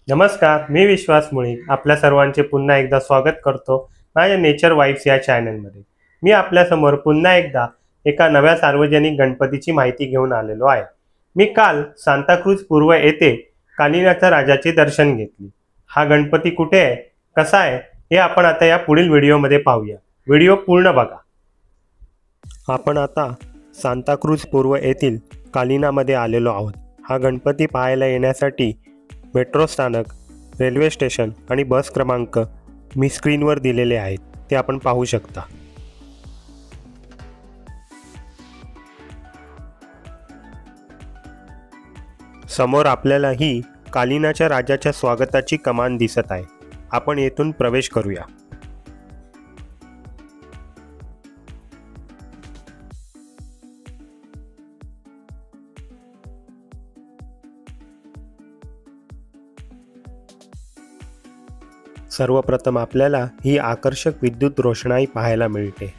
नमस्कार, मी विश्वास मुळी आपल्या सर्वांचे पुन्हा एकदा स्वागत करतो माझ्या नेचर वाईब्स या चॅनलमध्ये। मी आपल्यासमोर पुन्हा एकदा एका नव्या सार्वजनिक गणपतीची माहिती घेऊन आलेलो आहे। मी काल सांताक्रूज पूर्व येथे कालिनाथ राजाचे दर्शन घेतले। हा गणपती कुठे आहे, कसा आहे हे आपण आता या पुढील व्हिडिओमध्ये पाहूया। व्हिडिओ पूर्ण बघा। आपण आता सांताक्रूज पूर्व येथील कालिनामध्ये आलेलो आहोत। हा गणपती पाहायला येण्यासाठी मेट्रो स्थानक, रेल्वे स्टेशन आणि बस क्रमांक मी स्क्रीनवर दिलेले आहेत, ते आपण पाहू शकता। समोर आपल्याला ही कालिनाच्या राजाच्या स्वागताची कमान दिसत आहे। आपण येथून प्रवेश करूया। सर्वप्रथम आपल्याला ही आकर्षक विद्युत रोषणाई पाहायला मिळते।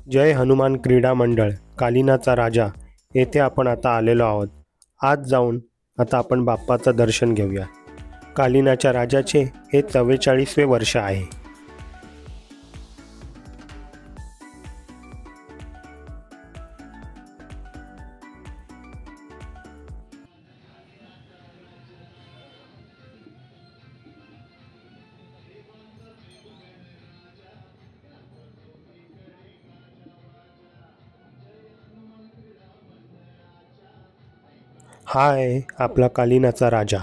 जय हनुमान क्रीडा मंडळ कालिनाचा राजा येथे आपण आता आलेलो आहोत। आज जाऊन आता आपण बाप्पाचं दर्शन घेऊया। कालिनाच्या राजाचे हे 44वे वर्ष आहे। हा आहे आपला कालिनाचा राजा।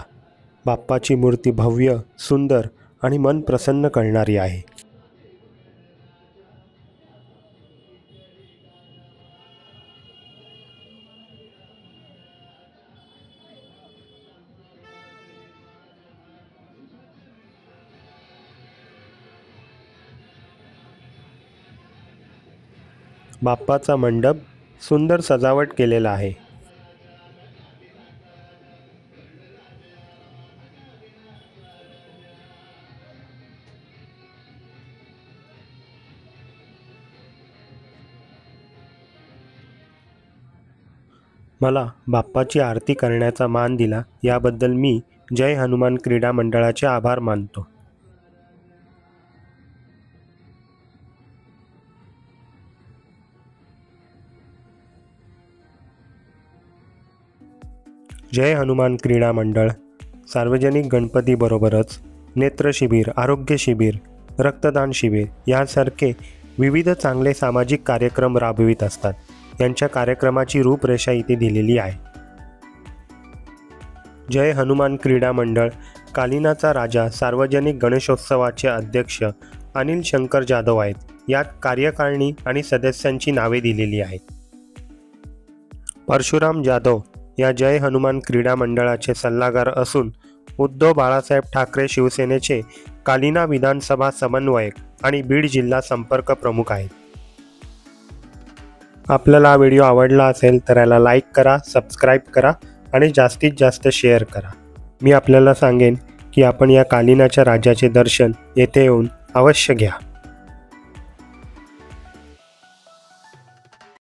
बाप्पाची मूर्ती भव्य, सुंदर आणि मन प्रसन्न करणारी आहे। बाप्पाचा मंडप सुंदर सजावट केलेला आहे। मला बाप्पाची आरती करण्याचा मान दिला याबद्दल मी जय हनुमान क्रीडा मंडळाचे आभार मानतो। जय हनुमान क्रीडा मंडळ सार्वजनिक गणपतीबरोबरच नेत्र शिबिर, आरोग्य शिबिर, रक्तदान शिबिर यासारखे विविध चांगले सामाजिक कार्यक्रम राबवित असतात। यांच्या कार्यक्रमाची रूपरेषा इथे दिलेली आहे। जय हनुमान क्रीडा मंडळ कालिनाचा राजा सार्वजनिक गणेशोत्सवाचे अध्यक्ष अनिल शंकर जाधव आहेत। यात कार्यकारिणी आणि सदस्यांची नावे दिलेली आहेत। परशुराम जाधव या जय हनुमान क्रीडा मंडळाचे सल्लागार असून उद्धव बाळासाहेब ठाकरे शिवसेनेचे कालिना विधानसभा समन्वयक आणि बीड जिल्हा संपर्क प्रमुख आहेत। आपल्याला हा व्हिडिओ आवडला असेल तर याला लाईक करा, सबस्क्राईब करा आणि जास्तीत जास्त शेअर करा। मी आपल्याला सांगेन की आपण या कालिनाच्या राजाचे दर्शन येथे येऊन अवश्य घ्या।